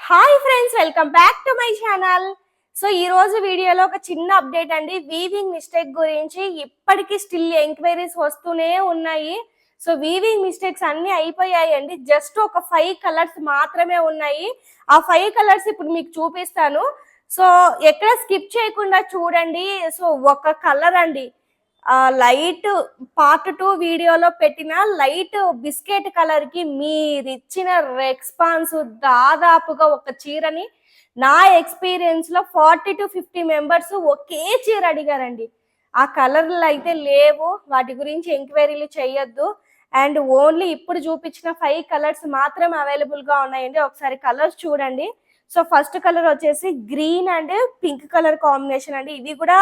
Hi friends, welcome back to my channel. So ఈ రోజు వీడియోలో ఒక చిన్న అప్డేట్ అండి. వీవింగ్ మిస్టేక్ గురించి ఇప్పటికీ స్టిల్ ఎంక్వైరీస్ వస్తూనే ఉన్నాయి. సో వీవింగ్ మిస్టేక్స్ అన్ని అయిపోయాయి అండి. జస్ట్ ఒక 5 కలర్స్ మాత్రమే ఉన్నాయి. ఆ 5 కలర్స్ ఇప్పుడు మీకు చూపిస్తాను. సో ఎక్కడ స్కిప్ చేయకుండా చూడండి. సో ఒక కలర్ అండి, లైట్ పార్ట్ 2 వీడియోలో పెట్టిన లైట్ బిస్కెట్ కలర్ కి మీరు ఇచ్చిన రెస్పాన్స్ దాదాపుగా ఒక చీరని నా ఎక్స్పీరియన్స్ లో 40 to 50 మెంబర్స్ ఒకే చీర అడిగారండి. ఆ కలర్లు అయితే లేవు, వాటి గురించి ఎంక్వైరీలు చేయొద్దు. అండ్ ఓన్లీ ఇప్పుడు చూపించిన 5 కలర్స్ మాత్రం అవైలబుల్ గా ఉన్నాయండి. ఒకసారి కలర్స్ చూడండి. సో ఫస్ట్ కలర్ వచ్చేసి green and pink colour combination అండి. ఇవి కూడా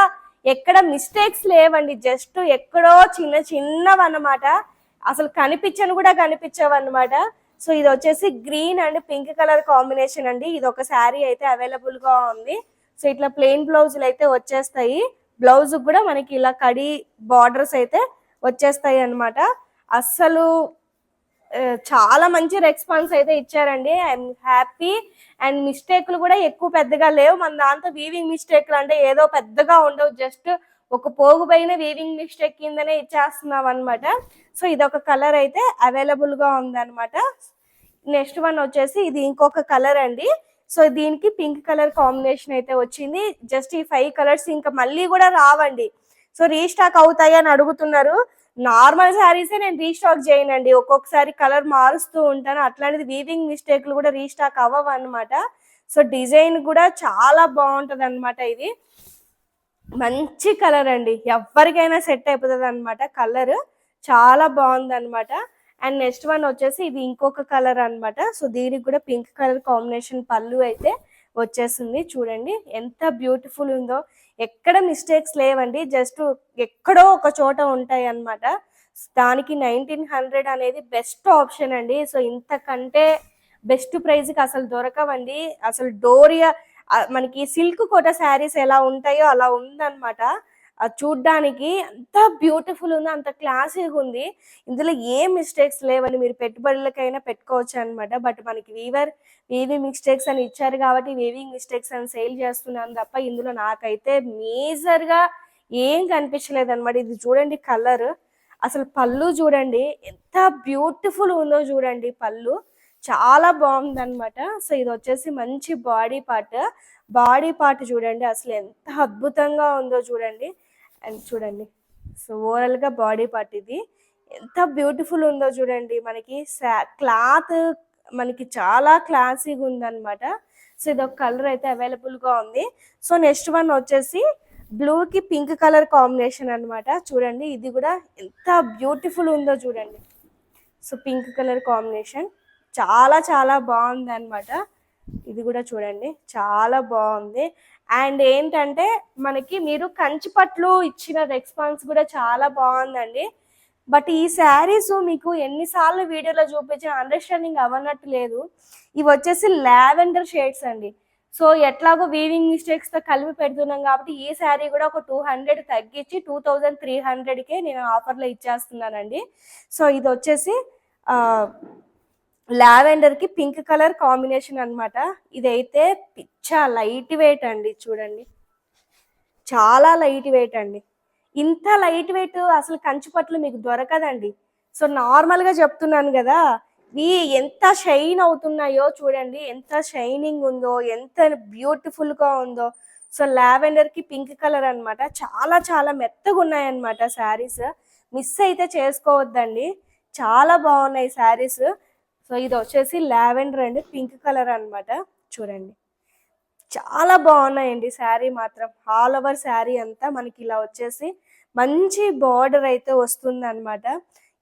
ఎక్కడ మిస్టేక్స్ లేవండి, జస్ట్ ఎక్కడో చిన్నవన్నమాట, అసలు కనిపించను కూడా కనిపించవన్నమాట. సో ఇది వచ్చేసి green and pink colour combination అండి. ఇది ఒక శారీ అయితే అవైలబుల్ గా ఉంది. సో ఇట్లా ప్లెయిన్ బ్లౌజులు అయితే వచ్చేస్తాయి. బ్లౌజ్ కూడా మనకి ఇలా కడి బార్డర్స్ అయితే వచ్చేస్తాయి అన్నమాట. అస్సలు చాలా మంచి రెస్పాన్స్ అయితే ఇచ్చారండి. I'm happy. అండ్ మిస్టేక్లు కూడా ఎక్కువ పెద్దగా లేవు. మన దాంతో వీవింగ్ మిస్టేక్లు అంటే ఏదో పెద్దగా ఉండవు, జస్ట్ ఒక పోగు పైన వీవింగ్ మిస్టేక్ కిందనే ఇచ్చేస్తున్నాం అనమాట. సో ఇదొక కలర్ అయితే అవైలబుల్ గా ఉందన్నమాట. నెక్స్ట్ వన్ వచ్చేసి ఇది ఇంకొక కలర్ అండి. సో దీనికి పింక్ కలర్ కాంబినేషన్ అయితే వచ్చింది. జస్ట్ ఈ 5 కలర్స్ ఇంకా మళ్ళీ కూడా రావండి. సో రీస్టాక్ అవుతాయి అని అడుగుతున్నారు. నార్మల్ శారీసే నేను రీస్టాక్ చేయనండి, ఒక్కొక్కసారి కలర్ మారుస్తూ ఉంటాను. అట్లాంటిది వీవింగ్ మిస్టేక్లు కూడా రీస్టాక్ అవ్వవు అనమాట. సో డిజైన్ కూడా చాలా బాగుంటది అనమాట. ఇది మంచి కలర్ అండి, ఎవరికైనా సెట్ అయిపోతుంది అనమాట. కలర్ చాలా బాగుంది అనమాట. అండ్ నెక్స్ట్ వన్ వచ్చేసి ఇది ఇంకొక కలర్ అనమాట. సో దీనికి కూడా పింక్ కలర్ కాంబినేషన్ పళ్ళు అయితే వచ్చేసింది. చూడండి ఎంత బ్యూటిఫుల్ ఉందో, ఎక్కడ మిస్టేక్స్ లేవండి, జస్ట్ ఎక్కడో ఒక చోట ఉంటాయి అన్నమాట. దానికి 1900 అనేది బెస్ట్ ఆప్షన్ అండి. సో ఇంతకంటే బెస్ట్ ప్రైస్కి అసలు దొరకవండి. అసలు డోరియా మనకి సిల్క్ కోట శారీస్ ఎలా ఉంటాయో అలా ఉందన్నమాట. చూడ్డానికి అంత బ్యూటిఫుల్ ఉంది, అంత క్లాసీగా ఉంది. ఇందులో ఏ మిస్టేక్స్ లేవని మీరు పెట్టుబడులకైనా పెట్టుకోవచ్చు అనమాట. బట్ మనకి వీవింగ్ మిస్టేక్స్ అని ఇచ్చారు కాబట్టి వీవింగ్ మిస్టేక్స్ అని సేల్ చేస్తున్నాను తప్ప ఇందులో నాకైతే మేజర్గా ఏం కనిపించలేదు అనమాట. ఇది చూడండి కలర్, అసలు పళ్ళు చూడండి ఎంత బ్యూటిఫుల్ ఉందో చూడండి. పళ్ళు చాలా బాగుంది అనమాట. సో ఇది వచ్చేసి మంచి బాడీ పార్ట్ చూడండి, అసలు ఎంత అద్భుతంగా ఉందో చూడండి. అండ్ చూడండి, సో ఓవరాల్గా బాడీ పార్ట్ ఇది ఎంత బ్యూటిఫుల్ ఉందో చూడండి. మనకి క్లాత్ మనకి చాలా క్లాసీగా ఉందన్నమాట. సో ఇది ఒక కలర్ అయితే అవైలబుల్గా ఉంది. సో నెక్స్ట్ వన్ వచ్చేసి బ్లూకి పింక్ కలర్ కాంబినేషన్ అనమాట. చూడండి ఇది కూడా ఎంత బ్యూటిఫుల్ ఉందో చూడండి. సో పింక్ కలర్ కాంబినేషన్ చాలా చాలా బాగుంది అనమాట. ఇది కూడా చూడండి చాలా బాగుంది. అండ్ ఏంటంటే మనకి మీరు కంచిపట్లు ఇచ్చిన రెస్పాన్స్ కూడా చాలా బాగుందండి. బట్ ఈ శారీస్ మీకు ఎన్నిసార్లు వీడియోలో చూపించిన అండర్స్టాండింగ్ అవ్వనట్టు లేదు. ఇవి వచ్చేసి లావెండర్ షేడ్స్ అండి. సో ఎట్లాగో వీవింగ్ మిస్టేక్స్తో కలిపి పెడుతున్నాం కాబట్టి ఈ శారీ కూడా ఒక 200 తగ్గించి 2300కే నేను ఆఫర్లో ఇచ్చేస్తున్నానండి. సో ఇది వచ్చేసి లావెండర్ కి పింక్ కలర్ కాంబినేషన్ అనమాట. ఇదైతే పిచ్చా లైట్ వెయిట్ అండి. చూడండి చాలా లైట్ వెయిట్ అండి. ఇంత లైట్ వెయిట్ అసలు కంచిపట్లు మీకు దొరకదండి. సో నార్మల్గా చెప్తున్నాను కదా, ఇవి ఎంత షైన్ అవుతున్నాయో చూడండి, ఎంత షైనింగ్ ఉందో, ఎంత బ్యూటిఫుల్గా ఉందో. సో లావెండర్కి పింక్ కలర్ అనమాట. చాలా చాలా మెత్తగా ఉన్నాయన్నమాట శారీస్. మిస్ అయితే చేసుకోవద్దండి, చాలా బాగున్నాయి శారీస్. సో ఇది వచ్చేసి లావెండర్ అండ్ పింక్ కలర్ అనమాట. చూడండి చాలా బాగున్నాయండి శారీ మాత్రం. ఆల్ ఓవర్ శారీ అంతా మనకి ఇలా వచ్చేసి మంచి బార్డర్ అయితే వస్తుంది అనమాట.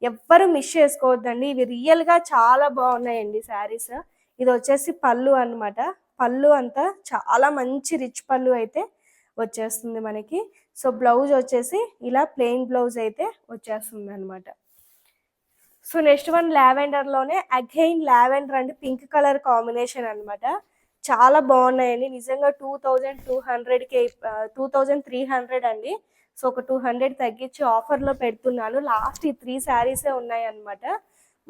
ఎవ్వరు మిస్ చేసుకోవద్దండి, ఇవి రియల్గా చాలా బాగున్నాయండి శారీస్. ఇది వచ్చేసి పళ్ళు అనమాట. పళ్ళు అంతా చాలా మంచి రిచ్ పళ్ళు అయితే వచ్చేస్తుంది మనకి. సో బ్లౌజ్ వచ్చేసి ఇలా ప్లెయిన్ బ్లౌజ్ అయితే వచ్చేస్తుంది అనమాట. సో నెక్స్ట్ వన్ లావెండర్లోనే again lavender and pink colour combination అనమాట. చాలా బాగున్నాయండి నిజంగా. 2200కే 2300 అండి. సో ఒక 200 తగ్గించి ఆఫర్లో పెడుతున్నాను. లాస్ట్ ఈ 3 శారీసే ఉన్నాయి అనమాట.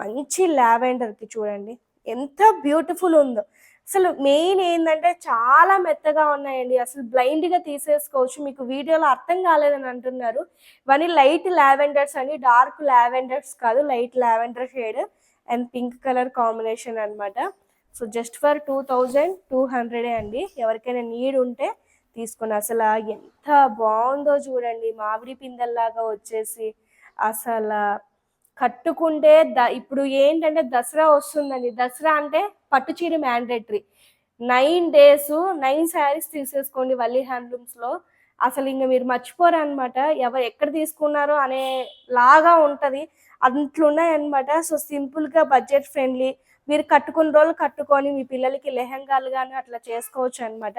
మంచి లావెండర్కి చూడండి ఎంత బ్యూటిఫుల్ ఉందో. అసలు మెయిన్ ఏందంటే చాలా మెత్తగా ఉన్నాయండి. అసలు బ్లైండ్‌గా తీసేసుకోవచ్చు. మీకు వీడియోలో అర్థం కాలేదని అంటున్నారు. ఇవన్నీ లైట్ లావెండర్స్ అండి. డార్క్ లావెండర్స్ కాదు. Light lavender shade and pink colour combination అన్నమాట. సో, జస్ట్ ఫర్ 2200 అండి. ఎవరికైనా నీడ్ ఉంటే తీసుకోండి. అసల ఎంత బావుందో చూడండి. మామిడి పిందెల్లాగా వచ్చేసి అసల కట్టుకుంటే ఇప్పుడు ఏంటంటే దసరా వస్తుందండి. దసరా అంటే పట్టు చీర మ్యాండేటరీ. 9 డేస్ 9 శారీస్ తీసేసుకోండి వల్లి హ్యాండ్లూమ్స్‌లో. అసలు ఇంక మీరు మర్చిపోరనమాట. ఎక్కడ తీసుకున్నారో అనేలాగా ఉంటది. అట్లున్నాయన్నమాట. సో, సింపుల్‌గా బడ్జెట్ ఫ్రెండ్లీ. మీరు కట్టుకున్న రోజులు కట్టుకొని మీ పిల్లలకి లెహెంగాలు గాని అట్లా చేసుకోవచ్చనమాట.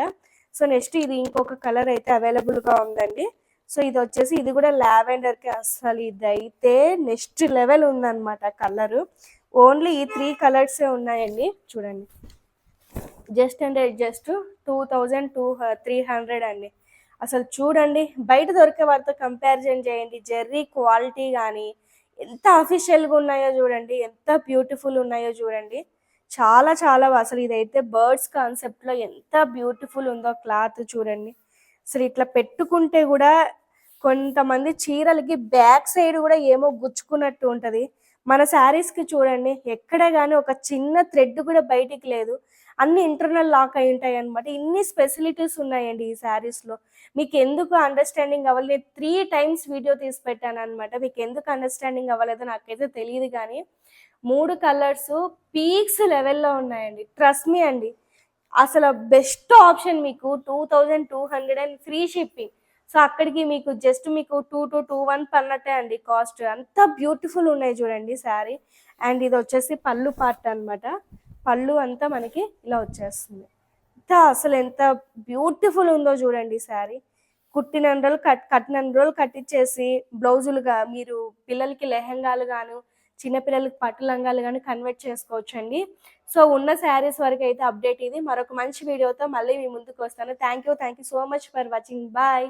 సో, నెక్స్ట్ ఇది ఇంకొక కలర్ అయితే అవైలబుల్‌గా ఉందండి. సో, ఇదొచ్చేసి ఇది కూడా లావెండర్‌కి అస్సలు ఇదైతే నెక్స్ట్ లెవెల్ ఉందన్నమాట కలరు. ఓన్లీ ఈ 3 కలర్సే ఉన్నాయండి. చూడండి. జస్ట్ అంటే జస్ట్ 2300 అండి. అసలు చూడండి బయట దొరికే వాటితో కంపారిజన్ చేయండి. జెర్రీ క్వాలిటీ కానీ ఎంత అఫీషియల్‌గా ఉన్నాయో చూడండి. ఎంత బ్యూటిఫుల్ ఉన్నాయో చూడండి. చాలా చాలా అసలు ఇదైతే బర్డ్స్ కాన్సెప్ట్‌లో ఎంత బ్యూటిఫుల్ ఉందో క్లాత్ చూడండి. అసలు ఇట్లా పెట్టుకుంటే కూడా కొంతమంది చీరలకి బ్యాక్ సైడ్ కూడా ఏమో గుచ్చుకున్నట్టు ఉంటది. మన శారీస్‌కి చూడండి ఎక్కడ గాని ఒక చిన్న థ్రెడ్ కూడా బయటికి లేదు. అన్ని ఇంటర్నల్ లాక్ అయి ఉంటాయి అన్నమాట. ఇన్ని ఫెసిలిటీస్ ఉన్నాయండి ఈ శారీస్‌లో. మీకు ఎందుకు అండర్‌స్టాండింగ్ అవ్వలేదు. నేను 3 టైమ్స్ వీడియో తీసి పెట్టానన్నమాట. మీకు ఎందుకు అండర్‌స్టాండింగ్ అవ్వలేదో నాకైతే తెలీదు గానీ 3 కలర్స్ పీక్స్ లెవెల్‌లో ఉన్నాయండి. ట్రస్ట్ మీ అండి. అసలు బెస్ట్ ఆప్షన్ మీకు 2200 అండ్ ఫ్రీ షిప్పింగ్. సో, అక్కడికి మీకు జస్ట్ మీకు 2221 పన్నట్టే అండి కాస్ట్. అంత బ్యూటిఫుల్ ఉన్నాయి చూడండి శారీ. అండ్ ఇది వచ్చేసి పళ్ళు పార్ట్ అన్నమాట. పళ్ళు అంతా మనకి ఇలా వచ్చేస్తుంది. అసలు ఎంత బ్యూటిఫుల్ ఉందో చూడండి శారీ. కుట్టినన్ని రోజులు కట్టినన్ని రోజులు కట్టించేసి బ్లౌజులుగా మీరు పిల్లలకి లెహెంగాలు గాను, చిన్నపిల్లలకి పట్టు లంగాలు గాని కన్వర్ట్ చేసుకోవచ్చండి. సో, ఉన్న శారీస్ వరకు అయితే అప్డేట్ ఇది. మరొక మంచి వీడియోతో మళ్ళీ మీ ముందుకు వస్తాను. Thank you so much for watching. Bye.